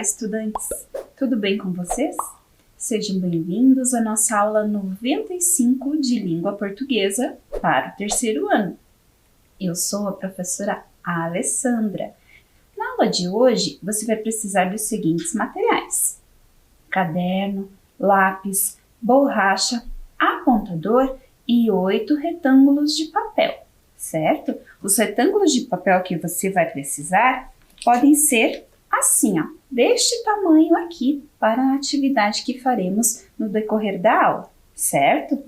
Olá, estudantes! Tudo bem com vocês? Sejam bem-vindos à nossa aula 95 de Língua Portuguesa para o terceiro ano. Eu sou a professora Alessandra. Na aula de hoje, você vai precisar dos seguintes materiais: caderno, lápis, borracha, apontador e 8 retângulos de papel, certo? Os retângulos de papel que você vai precisar podem ser assim, deste tamanho aqui, para a atividade que faremos no decorrer da aula, certo?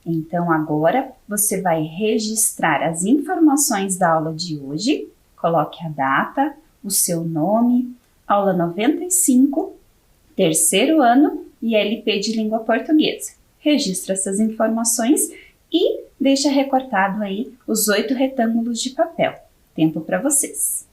Então, agora você vai registrar as informações da aula de hoje, coloque a data, o seu nome, aula 95, terceiro ano e LP de Língua Portuguesa. Registre essas informações e deixa recortado aí os 8 retângulos de papel. Tempo para vocês.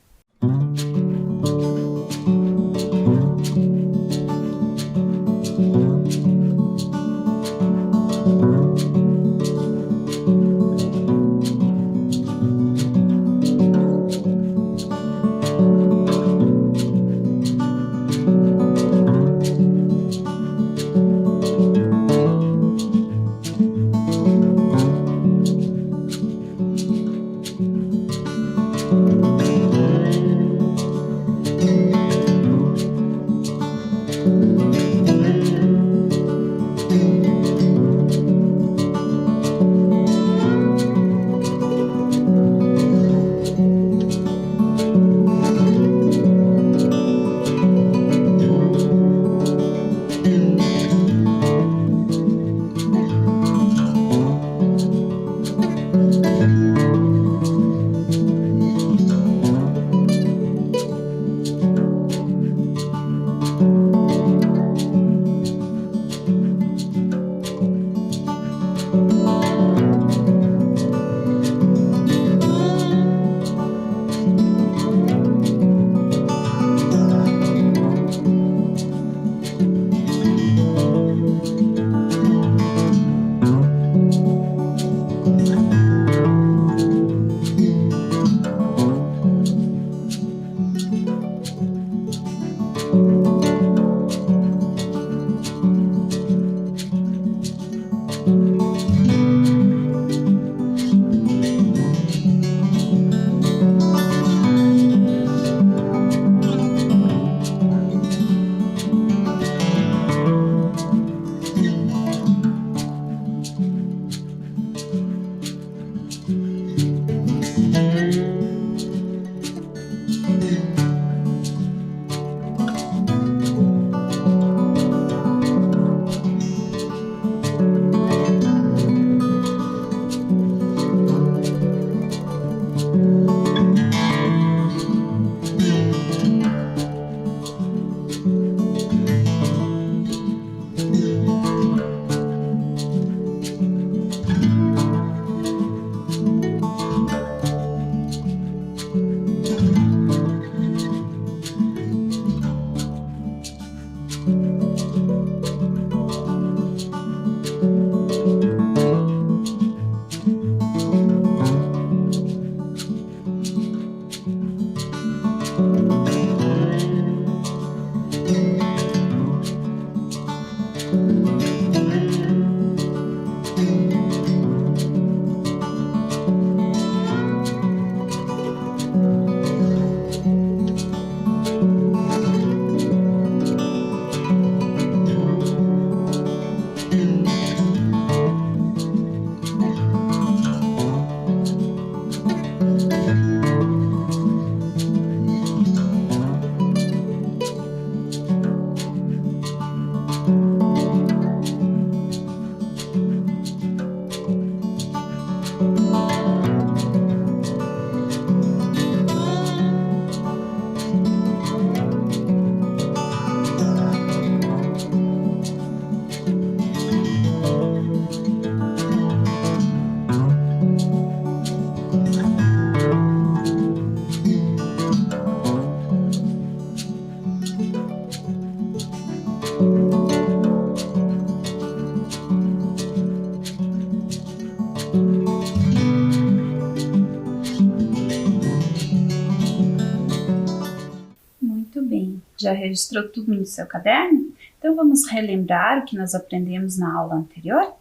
Já registrou tudo no seu caderno? Então vamos relembrar o que nós aprendemos na aula anterior?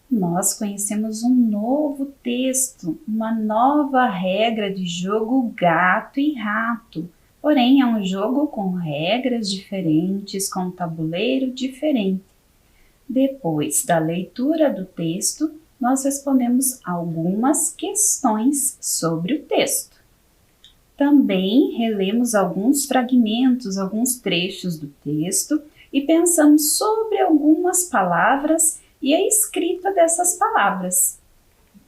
Nós conhecemos um novo texto, uma nova regra de jogo gato e rato. Porém, é um jogo com regras diferentes, com um tabuleiro diferente. Depois da leitura do texto, nós respondemos algumas questões sobre o texto. Também relemos alguns fragmentos, alguns trechos do texto e pensamos sobre algumas palavras e a escrita dessas palavras.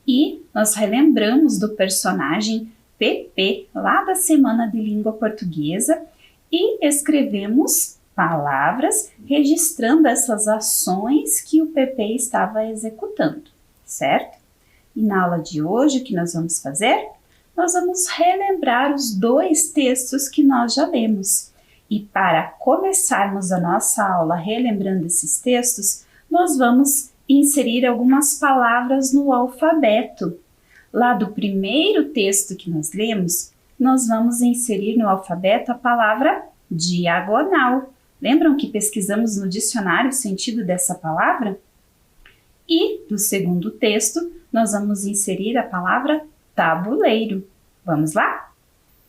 E nós relembramos do personagem Pepe, lá da Semana de Língua Portuguesa, e escrevemos palavras registrando essas ações que o Pepe estava executando, certo? E na aula de hoje, o que nós vamos fazer? Nós vamos relembrar os dois textos que nós já lemos. E para começarmos a nossa aula relembrando esses textos, nós vamos inserir algumas palavras no alfabeto. Lá do primeiro texto que nós lemos, nós vamos inserir no alfabeto a palavra diagonal. Lembram que pesquisamos no dicionário o sentido dessa palavra? E do segundo texto, nós vamos inserir a palavra tabuleiro. Vamos lá?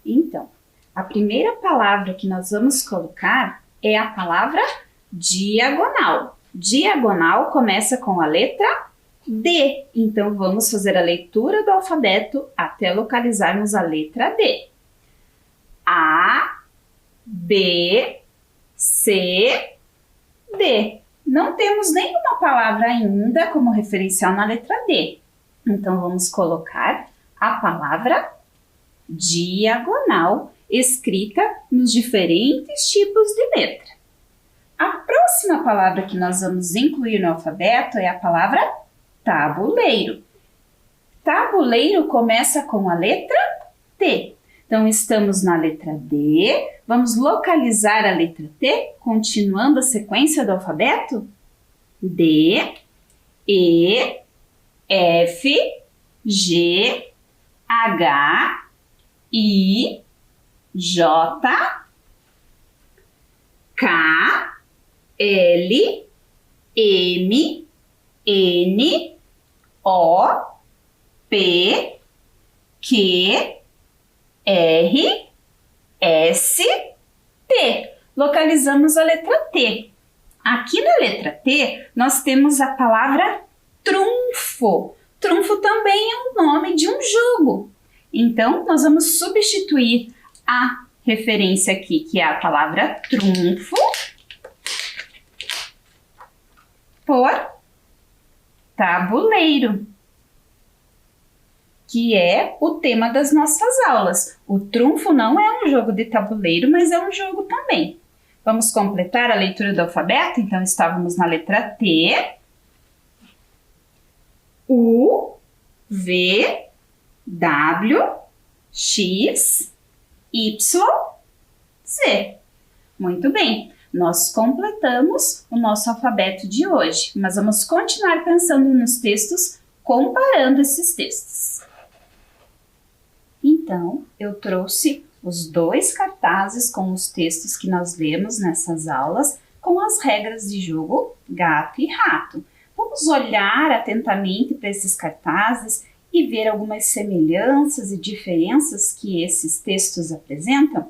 Então, a primeira palavra que nós vamos colocar é a palavra diagonal. Diagonal começa com a letra D. Então, vamos fazer a leitura do alfabeto até localizarmos a letra D. A, B, C, D. Não temos nenhuma palavra ainda como referencial na letra D. Então, vamos colocar a palavra diagonal escrita nos diferentes tipos de letra. A próxima palavra que nós vamos incluir no alfabeto é a palavra tabuleiro. Tabuleiro começa com a letra T. Então, estamos na letra D. Vamos localizar a letra T, continuando a sequência do alfabeto? D, E, F, G, H, I, J, K, L, M, N, O, P, Q, R, S, T. Localizamos a letra T. Aqui na letra T, nós temos a palavra trunfo. Trunfo também é o nome de um jogo. Então, nós vamos substituir a referência aqui, que é a palavra trunfo, por tabuleiro, que é o tema das nossas aulas. O trunfo não é um jogo de tabuleiro, mas é um jogo também. Vamos completar a leitura do alfabeto? Então, estávamos na letra T, U, V, W, X, Y, Z. Muito bem, nós completamos o nosso alfabeto de hoje, mas vamos continuar pensando nos textos, comparando esses textos. Então, eu trouxe os dois cartazes com os textos que nós lemos nessas aulas, com as regras de jogo gato e rato. Vamos olhar atentamente para esses cartazes e ver algumas semelhanças e diferenças que esses textos apresentam?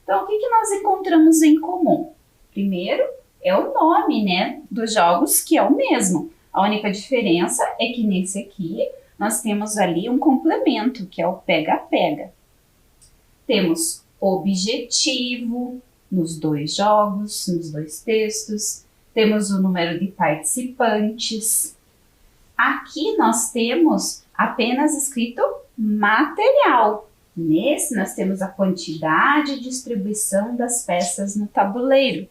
Então, o que nós encontramos em comum? Primeiro, é o nome, dos jogos, que é o mesmo. A única diferença é que nesse aqui, nós temos ali um complemento, que é o pega-pega. Temos objetivo nos dois jogos, nos dois textos. Temos o número de participantes. Aqui nós temos apenas escrito material. Nesse nós temos a quantidade e distribuição das peças no tabuleiro.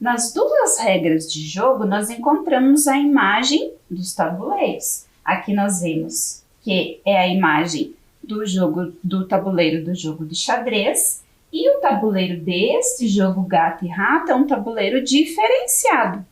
Nas duas regras de jogo, nós encontramos a imagem dos tabuleiros. Aqui nós vemos que é a imagem do tabuleiro do jogo de xadrez, e o tabuleiro deste jogo gato e rato é um tabuleiro diferenciado.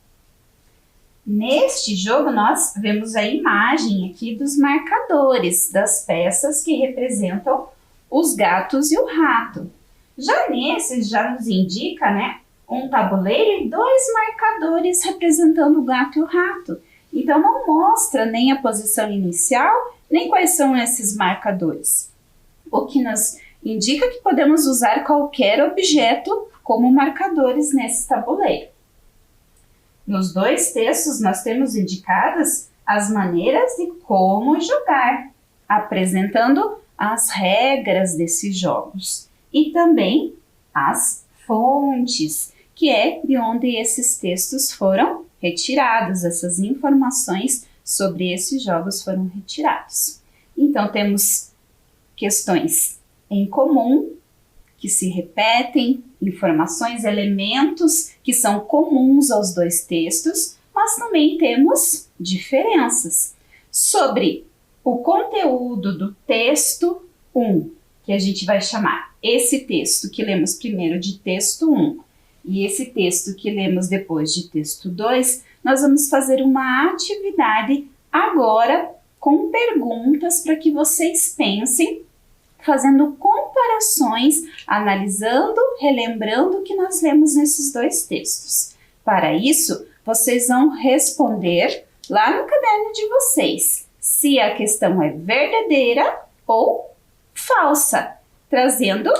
Neste jogo, nós vemos a imagem aqui dos marcadores das peças que representam os gatos e o rato. Já nesse, já nos indica, né, um tabuleiro e 2 marcadores representando o gato e o rato. Então, não mostra nem a posição inicial, nem quais são esses marcadores. O que nos indica que podemos usar qualquer objeto como marcadores nesse tabuleiro. Nos 2 textos, nós temos indicadas as maneiras de como jogar, apresentando as regras desses jogos e também as fontes, que é de onde esses textos foram retirados, essas informações sobre esses jogos foram retirados. Então, temos questões em comum, que se repetem, informações, elementos que são comuns aos 2 textos, mas também temos diferenças sobre o conteúdo do texto 1, que a gente vai chamar esse texto que lemos primeiro de texto 1 e esse texto que lemos depois de texto 2, nós vamos fazer uma atividade agora com perguntas para que vocês pensem, fazendo comparações, analisando, relembrando o que nós lemos nesses 2 textos. Para isso, vocês vão responder lá no caderno de vocês se a questão é verdadeira ou falsa, trazendo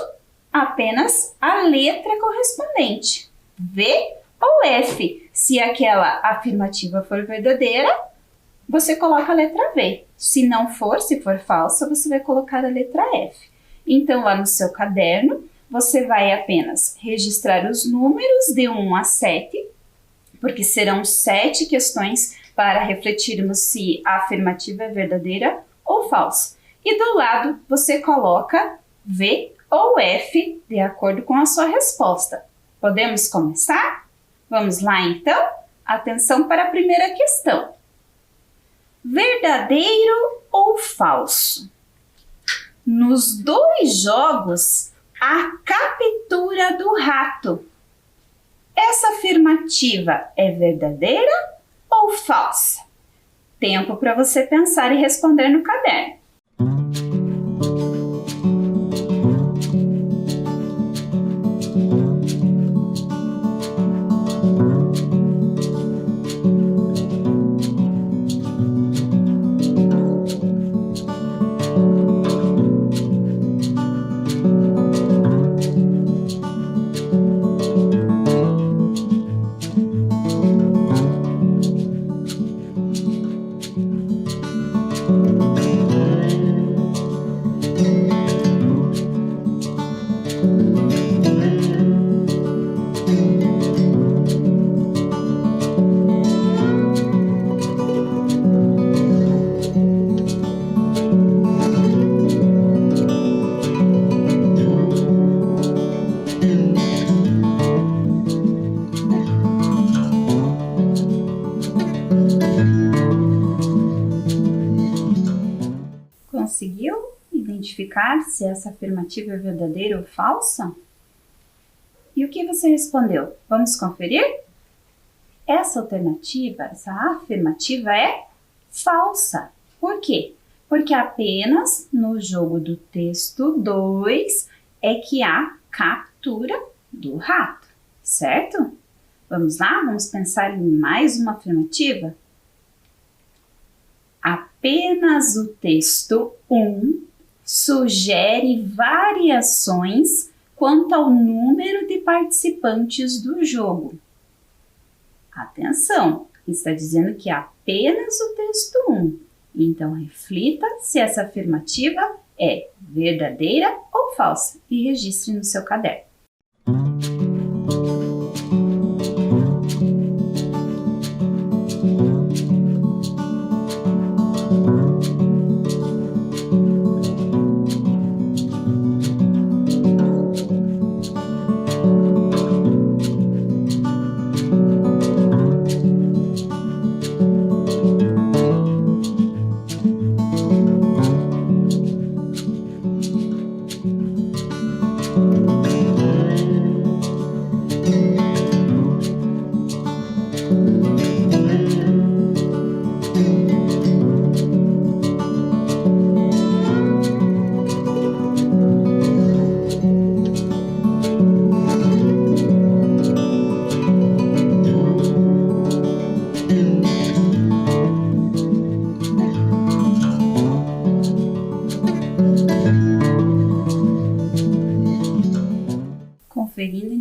apenas a letra correspondente, V ou F. Se aquela afirmativa for verdadeira, você coloca a letra V. Se não for, se for falsa, você vai colocar a letra F. Então, lá no seu caderno, você vai apenas registrar os números de 1 a 7, porque serão 7 questões para refletirmos se a afirmativa é verdadeira ou falsa. E do lado, você coloca V ou F, de acordo com a sua resposta. Podemos começar? Vamos lá, então? Atenção para a primeira questão. Verdadeiro ou falso? Nos 2 jogos, a captura do rato. Essa afirmativa é verdadeira ou falsa? Tempo para você pensar e responder no caderno. Conseguiu identificar se essa afirmativa é verdadeira ou falsa? E o que você respondeu? Vamos conferir? Essa alternativa, essa afirmativa é falsa. Por quê? Porque apenas no jogo do texto 2 é que há captura do rato, certo? Vamos lá? Vamos pensar em mais uma afirmativa? Apenas o texto 1 sugere variações quanto ao número de participantes do jogo. Atenção, está dizendo que apenas o texto 1. Então, reflita se essa afirmativa é verdadeira ou falsa e registre no seu caderno.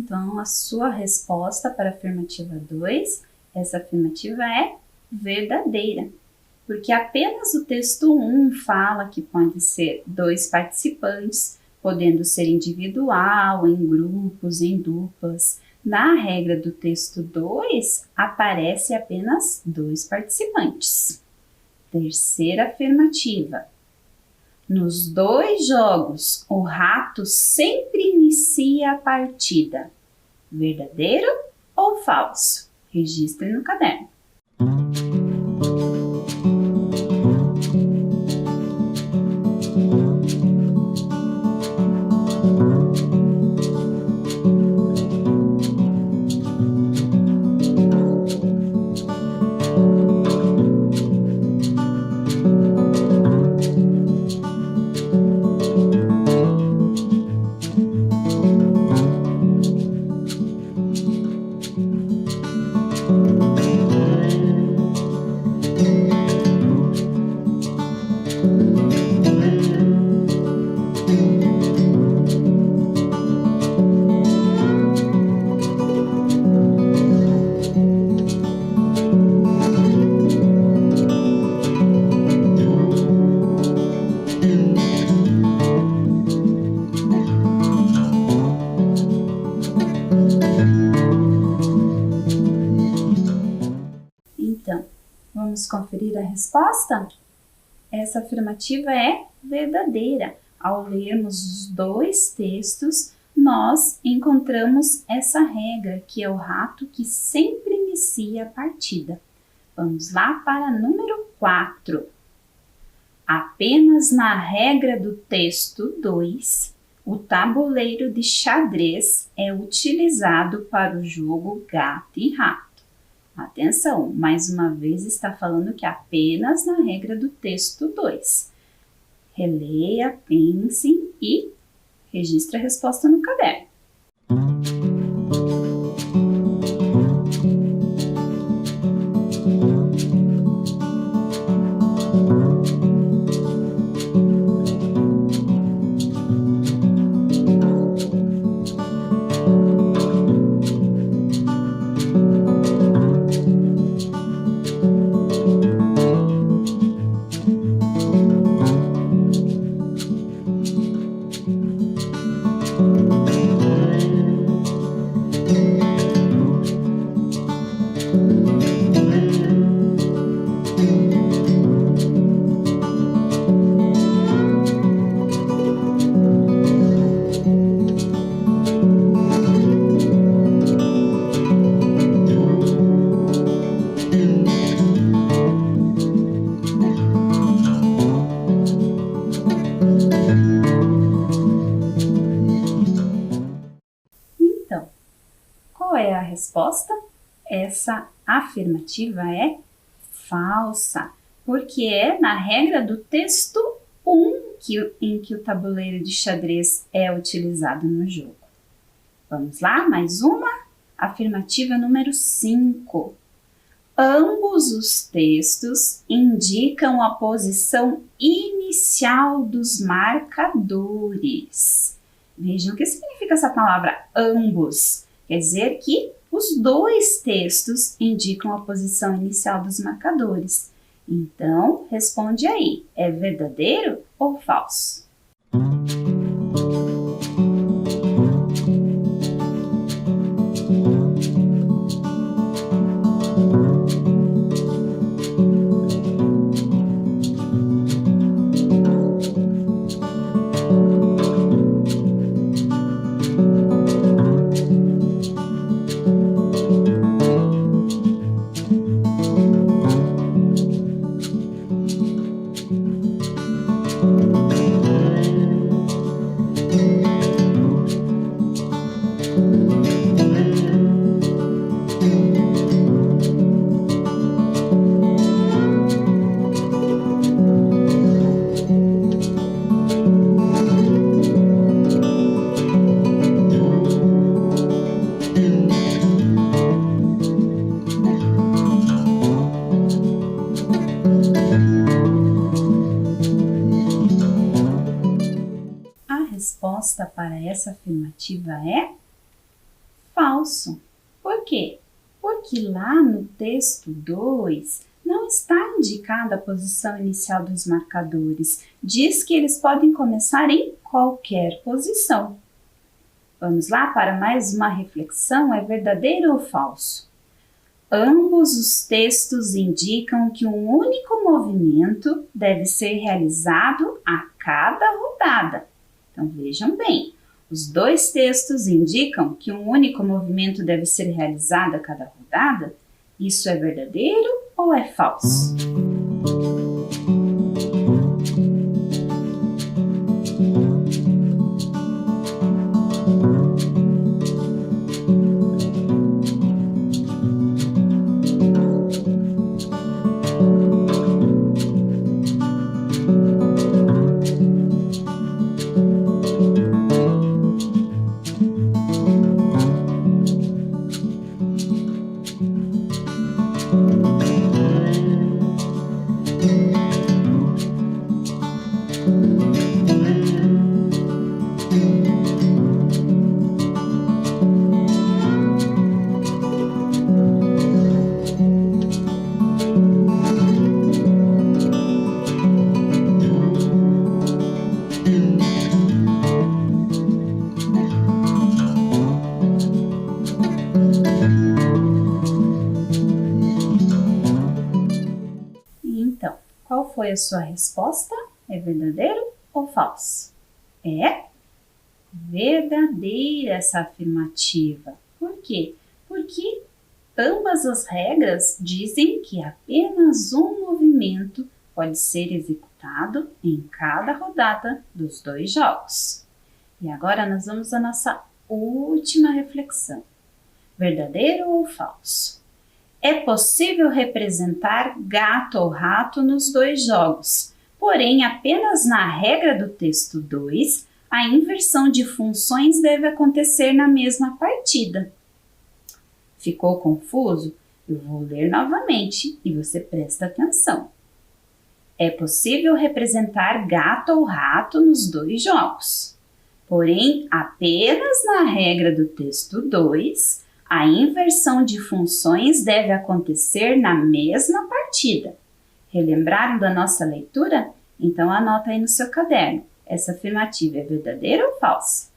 Então, a sua resposta para a afirmativa 2, essa afirmativa é verdadeira, porque apenas o texto 1 fala que pode ser 2 participantes, podendo ser individual, em grupos, em duplas. Na regra do texto 2, aparece apenas 2 participantes. Terceira afirmativa. Nos 2 jogos, o rato sempre inicia a partida. Verdadeiro ou falso? Registre no caderno. Então, vamos conferir a resposta? Essa afirmativa é verdadeira. Ao lermos os 2 textos, nós encontramos essa regra, que é o rato que sempre inicia a partida. Vamos lá para número 4. Apenas na regra do texto 2, o tabuleiro de xadrez é utilizado para o jogo gato e rato. Atenção, mais uma vez está falando que apenas na regra do texto 2. Releia, pense e registre a resposta no caderno. Então, qual é a resposta? Essa afirmativa é falsa, porque é na regra do texto 1 em que o tabuleiro de xadrez é utilizado no jogo. Vamos lá, mais uma? Afirmativa número 5. Ambos os textos indicam a posição inicial dos marcadores. Vejam o que significa essa palavra ambos. Quer dizer que os 2 textos indicam a posição inicial dos marcadores. Então, responde aí, é verdadeiro ou falso? A resposta para essa afirmativa é falso. Por quê? Porque lá no texto 2 não está indicada a posição inicial dos marcadores. Diz que eles podem começar em qualquer posição. Vamos lá para mais uma reflexão: é verdadeiro ou falso? Ambos os textos indicam que um único movimento deve ser realizado a cada rodada. Então vejam bem, os dois textos indicam que um único movimento deve ser realizado a cada rodada. Isso é verdadeiro ou é falso? Então, qual foi a sua resposta? É verdadeiro ou falso? É verdadeira essa afirmativa. Por quê? Porque ambas as regras dizem que apenas um movimento pode ser executado em cada rodada dos dois jogos. E agora nós vamos à nossa última reflexão. Verdadeiro ou falso? É possível representar gato ou rato nos dois jogos, porém apenas na regra do texto 2, a inversão de funções deve acontecer na mesma partida. Ficou confuso? Eu vou ler novamente e você presta atenção. É possível representar gato ou rato nos dois jogos, porém apenas na regra do texto 2, a inversão de funções deve acontecer na mesma partida. Relembraram da nossa leitura? Então anota aí no seu caderno. Essa afirmativa é verdadeira ou falsa?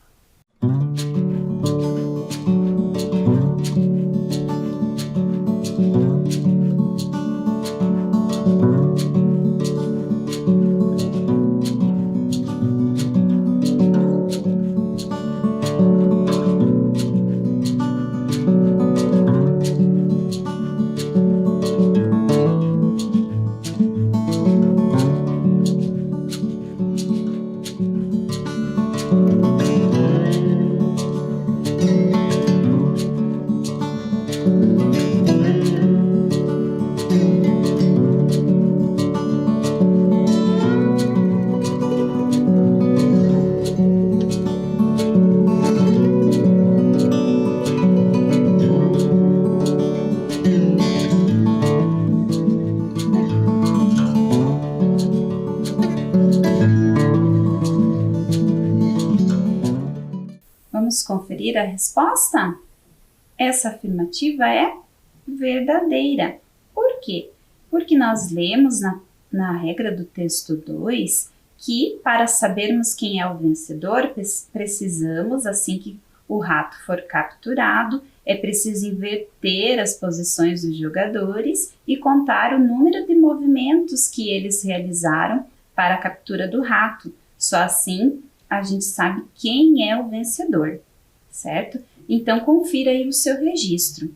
Vamos conferir a resposta? Essa afirmativa é verdadeira. Por quê? Porque nós lemos na regra do texto 2 que para sabermos quem é o vencedor, precisamos, assim que o rato for capturado, é preciso inverter as posições dos jogadores e contar o número de movimentos que eles realizaram para a captura do rato. Só assim a gente sabe quem é o vencedor, certo? Então, confira aí o seu registro.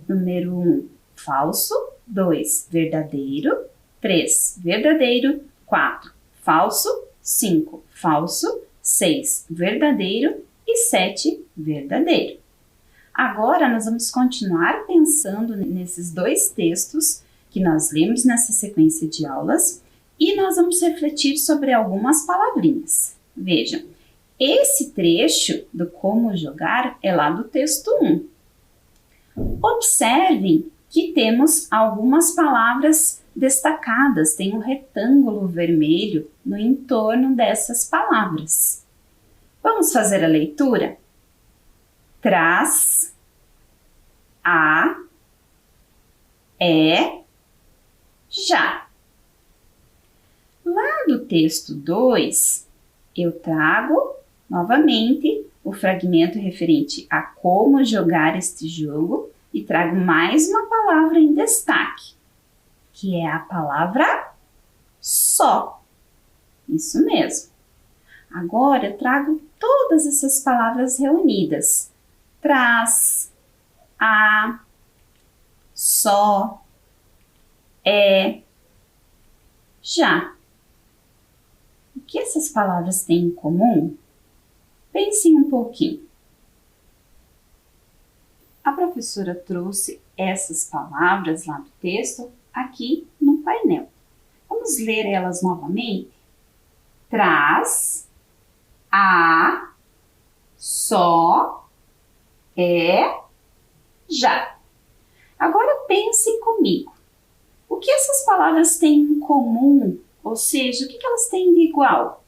Número 1, falso. 2, verdadeiro. 3, verdadeiro. 4, falso. 5, falso. 6, verdadeiro. E 7, verdadeiro. Agora, nós vamos continuar pensando nesses dois textos que nós lemos nessa sequência de aulas e nós vamos refletir sobre algumas palavrinhas. Vejam, esse trecho do como jogar é lá do texto 1. Observem que temos algumas palavras destacadas, tem um retângulo vermelho no entorno dessas palavras. Vamos fazer a leitura? traz, a, é, já. Lá do texto 2, eu trago novamente o fragmento referente a como jogar este jogo e trago mais uma palavra em destaque, que é a palavra só. Isso mesmo. Agora eu trago todas essas palavras reunidas. Traz, a, só, é, já. O que essas palavras têm em comum? Pensem um pouquinho. A professora trouxe essas palavras lá do texto aqui no painel. Vamos ler elas novamente? Traz, a, só, é, já. Agora pensem comigo. O que essas palavras têm em comum? Ou seja, o que elas têm de igual?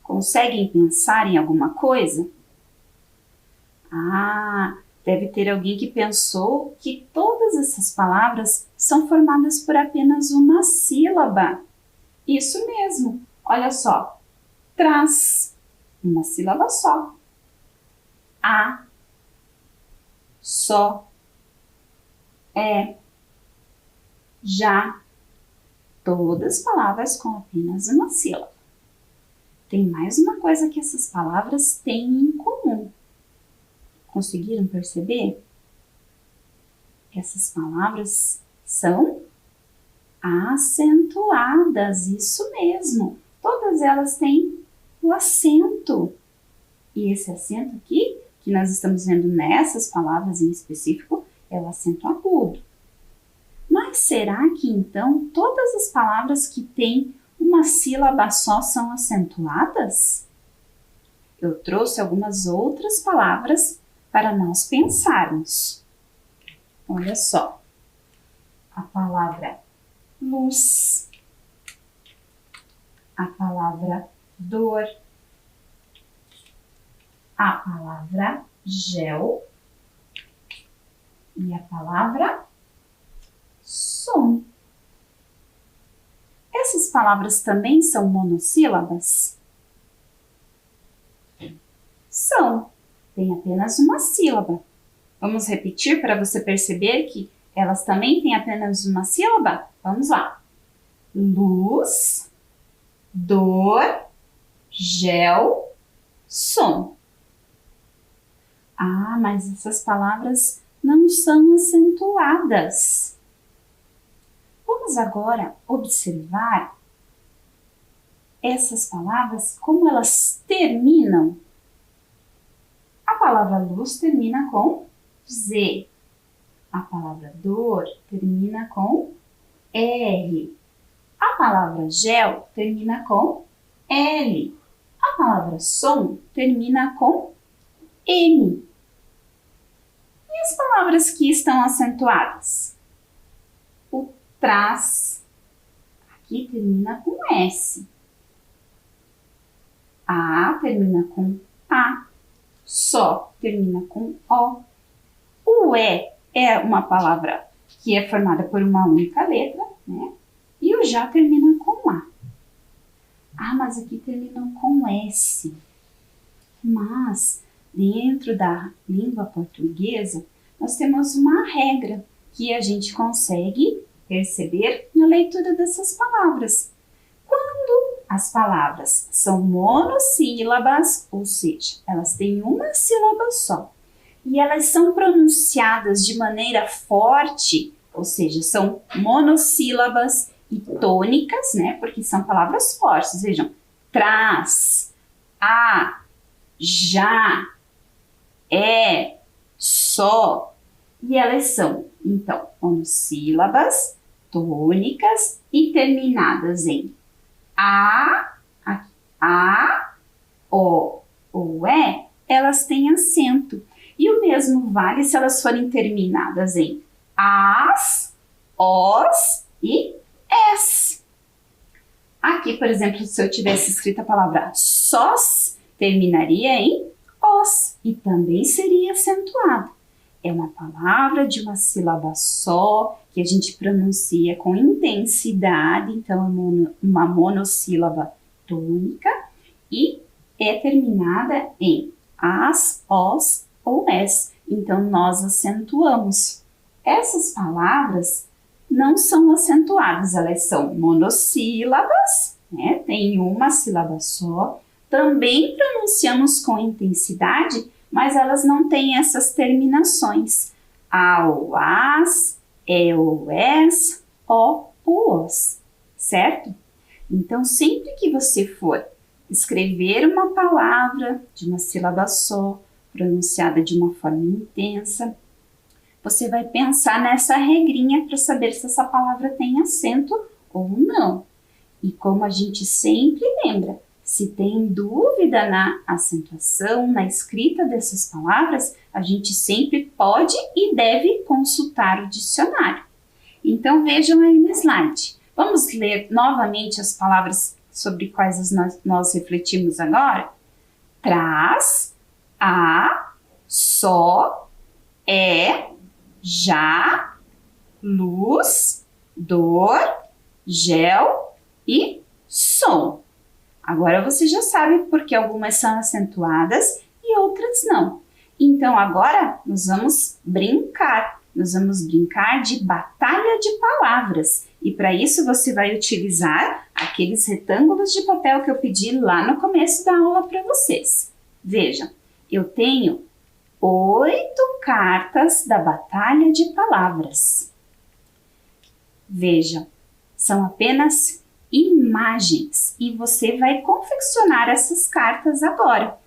Conseguem pensar em alguma coisa? Deve ter alguém que pensou que todas essas palavras são formadas por apenas uma sílaba. Isso mesmo, olha só. Traz, uma sílaba só. A, só, é, já. Todas palavras com apenas uma sílaba. Tem mais uma coisa que essas palavras têm em comum. Conseguiram perceber? Essas palavras são acentuadas, isso mesmo. Todas elas têm o acento. E esse acento aqui, que nós estamos vendo nessas palavras em específico, é o acento agudo. Mas será que então todas as palavras que têm uma sílaba só são acentuadas? Eu trouxe algumas outras palavras para nós pensarmos. Olha só, a palavra luz, a palavra dor, a palavra gel e a palavra som. Essas palavras também são monossílabas? São. Tem apenas uma sílaba. Vamos repetir para você perceber que elas também têm apenas uma sílaba? Vamos lá. Luz, dor, gel, som. Mas essas palavras não são acentuadas. Vamos agora observar essas palavras, como elas terminam. A palavra luz termina com Z. A palavra dor termina com R. A palavra gel termina com L. A palavra som termina com M. E as palavras que estão acentuadas? O traz, aqui termina com S. A termina com A. Só termina com O. O é uma palavra que é formada por uma única letra, né? E o já termina com A. Mas aqui terminam com S. Mas dentro da língua portuguesa, nós temos uma regra que a gente consegue perceber na leitura dessas palavras. Quando as palavras são monossílabas, ou seja, elas têm uma sílaba só, e elas são pronunciadas de maneira forte, ou seja, são monossílabas e tônicas, né? Porque são palavras fortes. Vejam, traz, a, já, é, só. E elas são, então, monossílabas, tônicas e terminadas em a, o ou é, elas têm acento. E o mesmo vale se elas forem terminadas em as, os e es. Aqui, por exemplo, se eu tivesse escrito a palavra sós, terminaria em os e também seria acentuado. É uma palavra de uma sílaba só, que a gente pronuncia com intensidade, então é uma monossílaba tônica e é terminada em as, os ou es. Então nós acentuamos. Essas palavras não são acentuadas, elas são monossílabas, né? Tem uma sílaba só. Também pronunciamos com intensidade, mas elas não têm essas terminações. A ou as, e ou es, o ou os, certo? Então, sempre que você for escrever uma palavra de uma sílaba só, pronunciada de uma forma intensa, você vai pensar nessa regrinha para saber se essa palavra tem acento ou não. E como a gente sempre lembra, se tem dúvida na acentuação, na escrita dessas palavras, a gente sempre pode e deve consultar o dicionário. Então vejam aí no slide. Vamos ler novamente as palavras sobre quais nós refletimos agora? Traz, a, só, é, já, luz, dor, gel e som. Agora você já sabe porque algumas são acentuadas e outras não. Então agora nós vamos brincar. Nós vamos brincar de batalha de palavras. E para isso você vai utilizar aqueles retângulos de papel que eu pedi lá no começo da aula para vocês. Vejam, eu tenho 8 cartas da batalha de palavras. Vejam, são apenas imagens e você vai confeccionar essas cartas agora.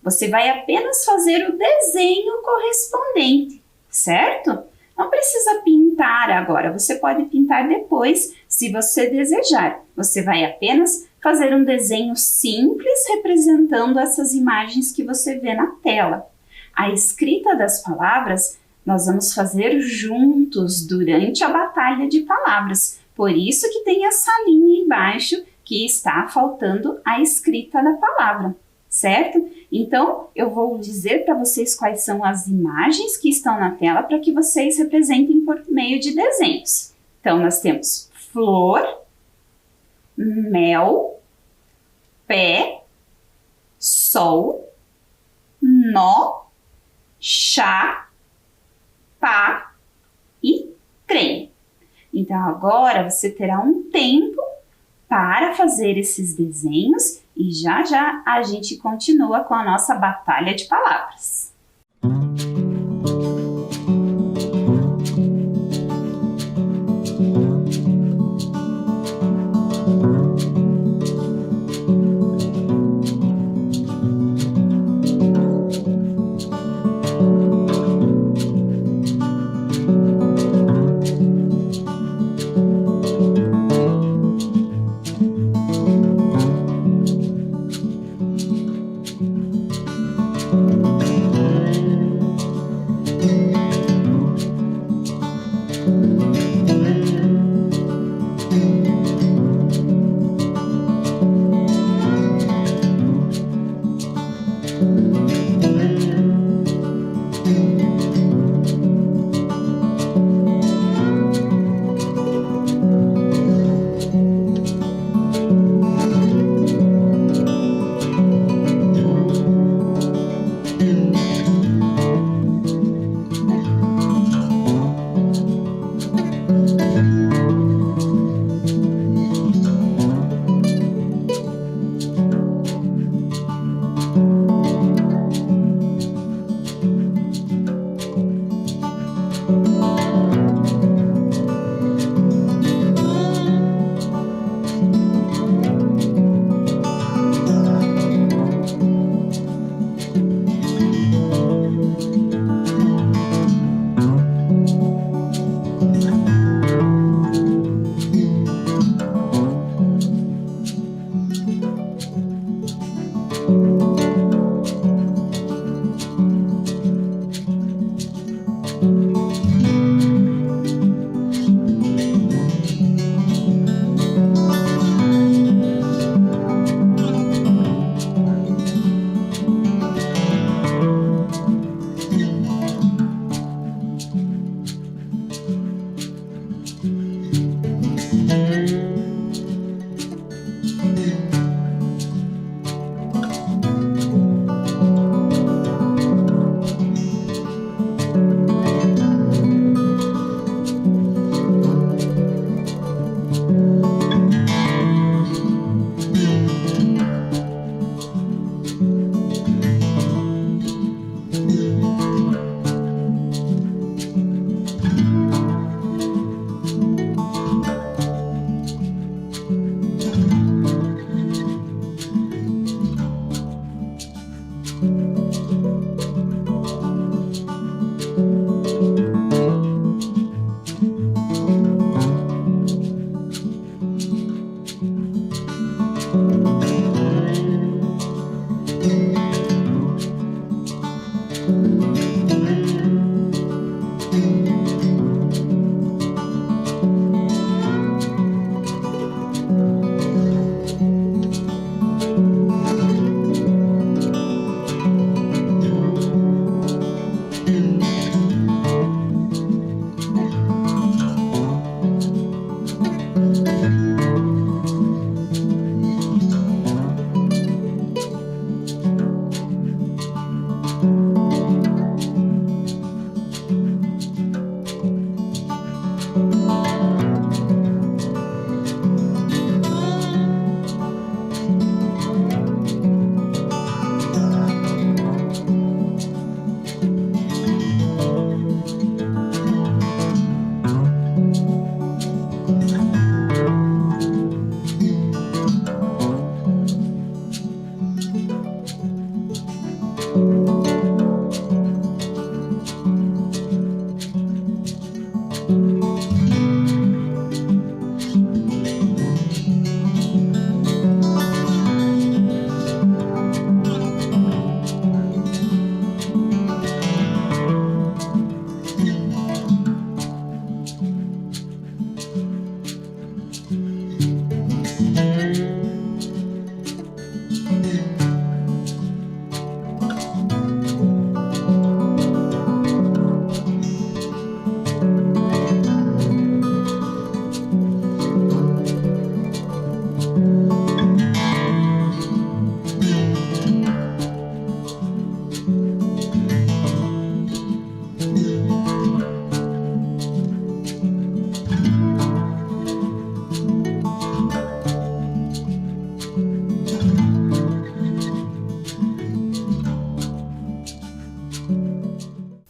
Você vai apenas fazer o desenho correspondente, certo? Não precisa pintar agora, você pode pintar depois, se você desejar. Você vai apenas fazer um desenho simples representando essas imagens que você vê na tela. A escrita das palavras nós vamos fazer juntos durante a batalha de palavras. Por isso que tem essa linha embaixo que está faltando a escrita da palavra, certo? Então, eu vou dizer para vocês quais são as imagens que estão na tela para que vocês representem por meio de desenhos. Então, nós temos flor, mel, pé, sol, nó, chá, pá e trem. Então, agora você terá um tempo para fazer esses desenhos e já já a gente continua com a nossa batalha de palavras.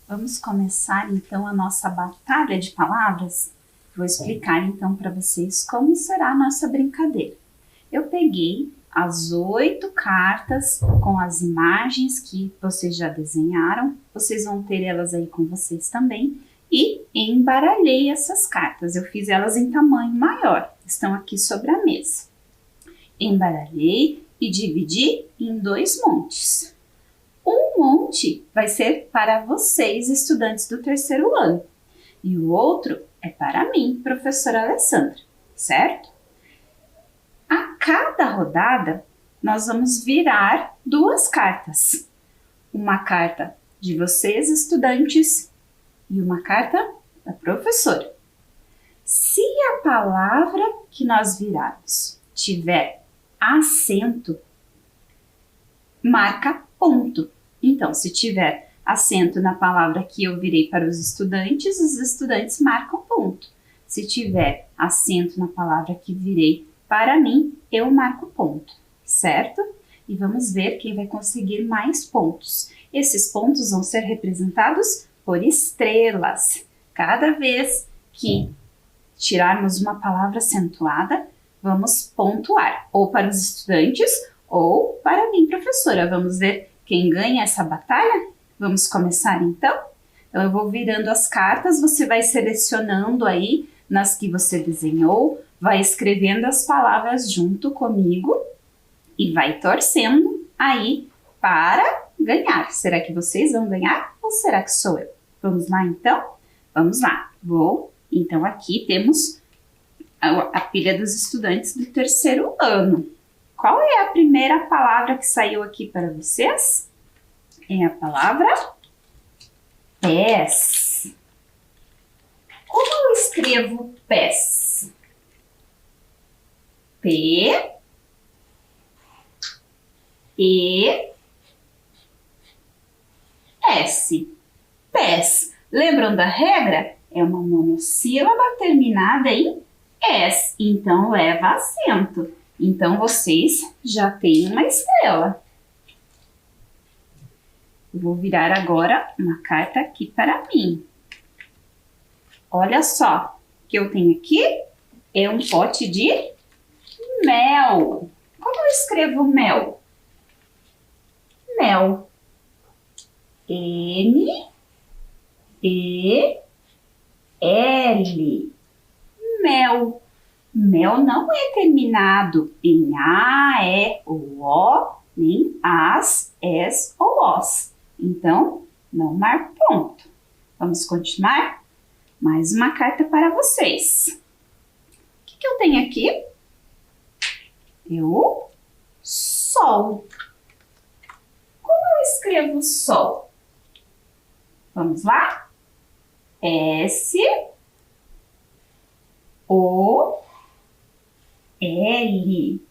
Vamos começar então a nossa batalha de palavras? Vou explicar então para vocês como será a nossa brincadeira. Eu peguei as 8 cartas com as imagens que vocês já desenharam, vocês vão ter elas aí com vocês também, e embaralhei essas cartas. Eu fiz elas em tamanho maior, estão aqui sobre a mesa. Embaralhei e dividi em 2 montes. Um monte vai ser para vocês, estudantes do terceiro ano, e o outro é para mim, professora Alessandra, certo? A cada rodada, nós vamos virar 2 cartas. Uma carta de vocês, estudantes, e uma carta da professora. Se a palavra que nós virarmos tiver acento, marca ponto. Então, se tiver acento na palavra que eu virei para os estudantes marcam ponto. Se tiver acento na palavra que virei para mim, eu marco ponto, certo? E vamos ver quem vai conseguir mais pontos. Esses pontos vão ser representados por estrelas. Cada vez que tirarmos uma palavra acentuada, vamos pontuar, ou para os estudantes, ou para mim, professora. Vamos ver quem ganha essa batalha? Vamos começar então? Então eu vou virando as cartas, você vai selecionando aí nas que você desenhou, vai escrevendo as palavras junto comigo e vai torcendo aí para ganhar. Será que vocês vão ganhar ou será que sou eu? Vamos lá então? Vamos lá. Então aqui temos a pilha dos estudantes do terceiro ano. Qual é a primeira palavra que saiu aqui para vocês? É a palavra pés. Como eu escrevo pés? P, E, S. Pés. Lembram da regra? É uma monossílaba terminada em S, então leva acento. Então, vocês já têm uma estrela. Eu vou virar agora uma carta aqui para mim. Olha só, o que eu tenho aqui é um pote de mel. Como eu escrevo mel? Mel. M-E-L. Mel. Mel não é terminado em A, E ou O, nem As, Es ou Os. Então, não marco ponto. Vamos continuar? Mais uma carta para vocês. O que eu tenho aqui? O sol. Como eu escrevo sol? Vamos lá? S, O, L.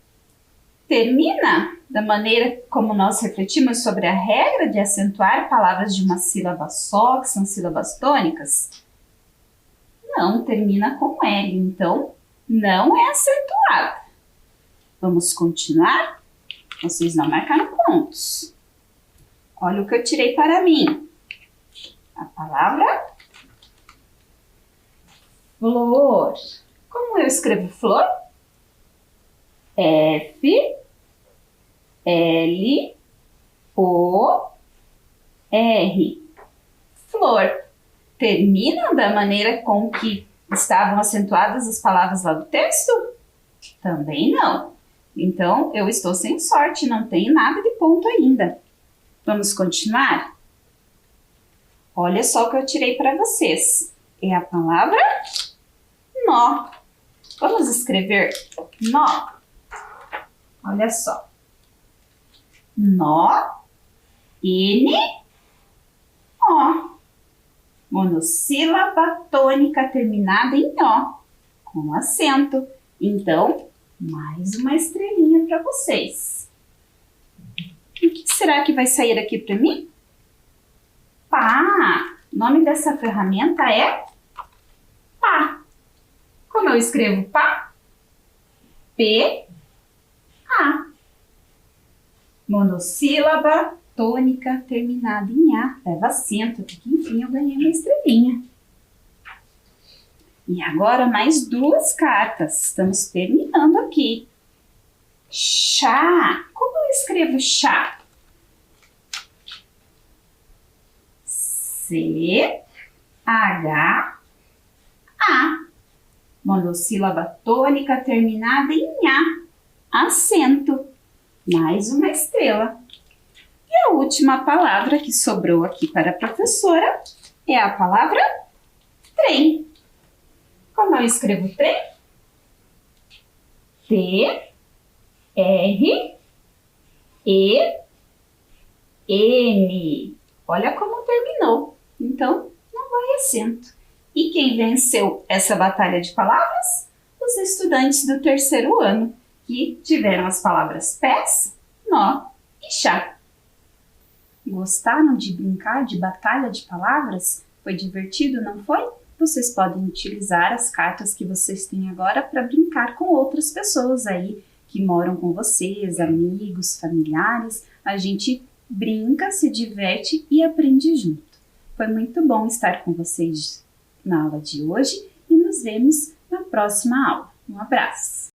Termina da maneira como nós refletimos sobre a regra de acentuar palavras de uma sílaba só, que são sílabas tônicas? Não, termina com L, então não é acentuada. Vamos continuar? Vocês não marcaram pontos. Olha o que eu tirei para mim. A palavra flor. Como eu escrevo flor? F, L, O, R. Flor. Termina da maneira com que estavam acentuadas as palavras lá do texto? Também não. Então, eu estou sem sorte, não tenho nada de ponto ainda. Vamos continuar? Olha só o que eu tirei para vocês. É a palavra nó. Vamos escrever nó. Olha só. Nó, N, O. Monossílaba tônica terminada em ó, com acento. Então, mais uma estrelinha para vocês. O que será que vai sair aqui para mim? Pá! O nome dessa ferramenta é pá. Como eu escrevo pá? P-A. Monossílaba tônica terminada em A. Leva acento, porque enfim eu ganhei uma estrelinha. E agora mais duas cartas. Estamos terminando aqui. Chá. Como eu escrevo chá? C-H-A. Monossílaba tônica terminada em A. Acento. Mais uma estrela. E a última palavra que sobrou aqui para a professora é a palavra trem. Como eu escrevo trem? T-R-E-N. Olha como terminou. Então, não vai acento. E quem venceu essa batalha de palavras? Os estudantes do terceiro ano, que tiveram as palavras pés, nó e chá. Gostaram de brincar de batalha de palavras? Foi divertido, não foi? Vocês podem utilizar as cartas que vocês têm agora para brincar com outras pessoas aí que moram com vocês, amigos, familiares. A gente brinca, se diverte e aprende junto. Foi muito bom estar com vocês na aula de hoje e nos vemos na próxima aula. Um abraço!